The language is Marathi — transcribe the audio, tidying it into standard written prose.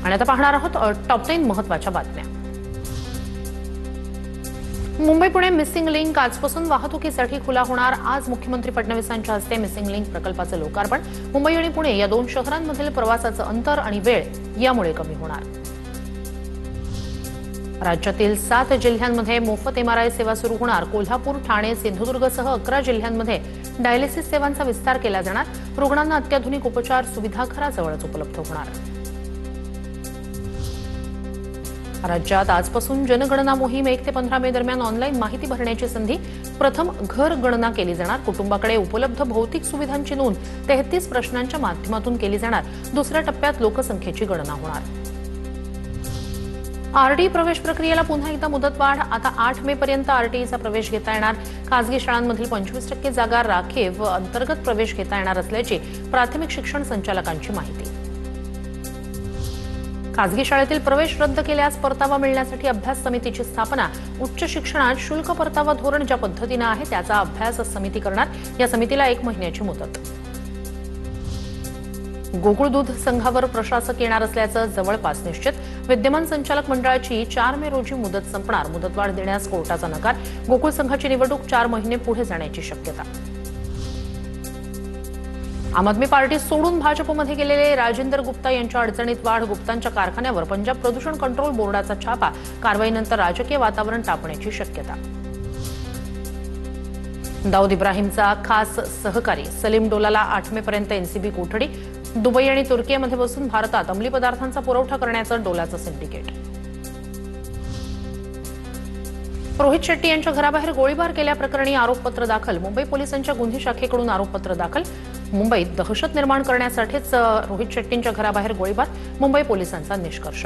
आणि आता पाहणार आहोत टॉप 10 महत्त्वाच्या बातम्या। मुंबई पुणे मिसिंग लिंक आजपासून वाहतुकीसाठी खुला होणार। आज मुख्यमंत्री फडणवीसांच्या हस्ते मिसिंग लिंक प्रकल्पाचे लोकार्पण। मुंबई आणि पुणे या दोन शहरांमधील प्रवासाचं अंतर आणि वेळ यामुळे कमी होणार। राज्यातील 7 जिल्ह्यांमध्ये मोफत एमआरआय सेवा सुरू होणार। कोल्हापूर, ठाणे, सिंधुदुर्गसह 11 जिल्ह्यांमध्ये डायलिसिस सेवांचा विस्तार केला जाणार। रुग्णांना अत्याधुनिक उपचार सुविधा घराजवळच उपलब्ध होणार। राज्यात आजपासून जनगणना मोहीम 1 ते 15 मे दरम्यान ऑनलाईन माहिती भरण्याची संधी। प्रथम घर गणना केली जाणार। कुटुंबाकडे उपलब्ध भौतिक सुविधांची नोंद 33 प्रश्नांच्या माध्यमातून केली जाणार। दुसऱ्या टप्प्यात लोकसंख्येची गणना होणार। आरटी प्रवेश प्रक्रियेला पुन्हा एकदा मुदतवाढ। आता 8 मे पर्यंत आरटीईचा प्रवेश घेता येणार। खासगी शाळांमधील 25% जागा राखीव अंतर्गत प्रवेश घेता येणार असल्याची प्राथमिक शिक्षण संचालकांची माहिती। खासगी शाळेतील प्रवेश रद्द केल्यास परतावा मिळण्यासाठी अभ्यास समितीची स्थापना। उच्च शिक्षणात शुल्क परतावा धोरण ज्या पद्धतीने आहे त्याचा अभ्यास समिती करणार। या समितीला 1 महिन्याची मुदत। गोकुळ दूध संघावर प्रशासक येणार असल्याचं जवळपास निश्चित। विद्यमान संचालक मंडळाची 4 मे रोजी मुदत संपणार। मुदतवाढ देण्यास कोर्टाचा नकार। गोकुळ संघाची निवडणूक 4 महिने पुढे जाण्याची शक्यता। आम आदमी पार्टी सोडून भाजपमध्ये गेलेले राजेंद्र गुप्ता यांच्या अडचणीत वाढ। गुप्तांच्या कारखान्यावर पंजाब प्रदूषण कंट्रोल बोर्डाचा छापा। कारवाईनंतर राजकीय वातावरण तापण्याची शक्यता। दाऊद इब्राहिमचा खास सहकारी सलीम डोलाला 8 मे पर्यंत एनसीबी कोठडी। दुबई आणि तुर्कीमध्ये बसून भारतात अंमली पदार्थांचा पुरवठा करण्याचं डोलाचं सिंडिकेट। रोहित शेट्टी यांच्या घराबाहेर गोळीबार केल्याप्रकरणी आरोपपत्र दाखल। मुंबई पोलिसांच्या गुन्हे शाखेकडून आरोपपत्र दाखल। मुंबईत दहशत निर्माण करण्यासाठीच रोहित शेट्टींच्या घराबाहेर गोळीबार। मुंबई पोलिसांचा निष्कर्ष।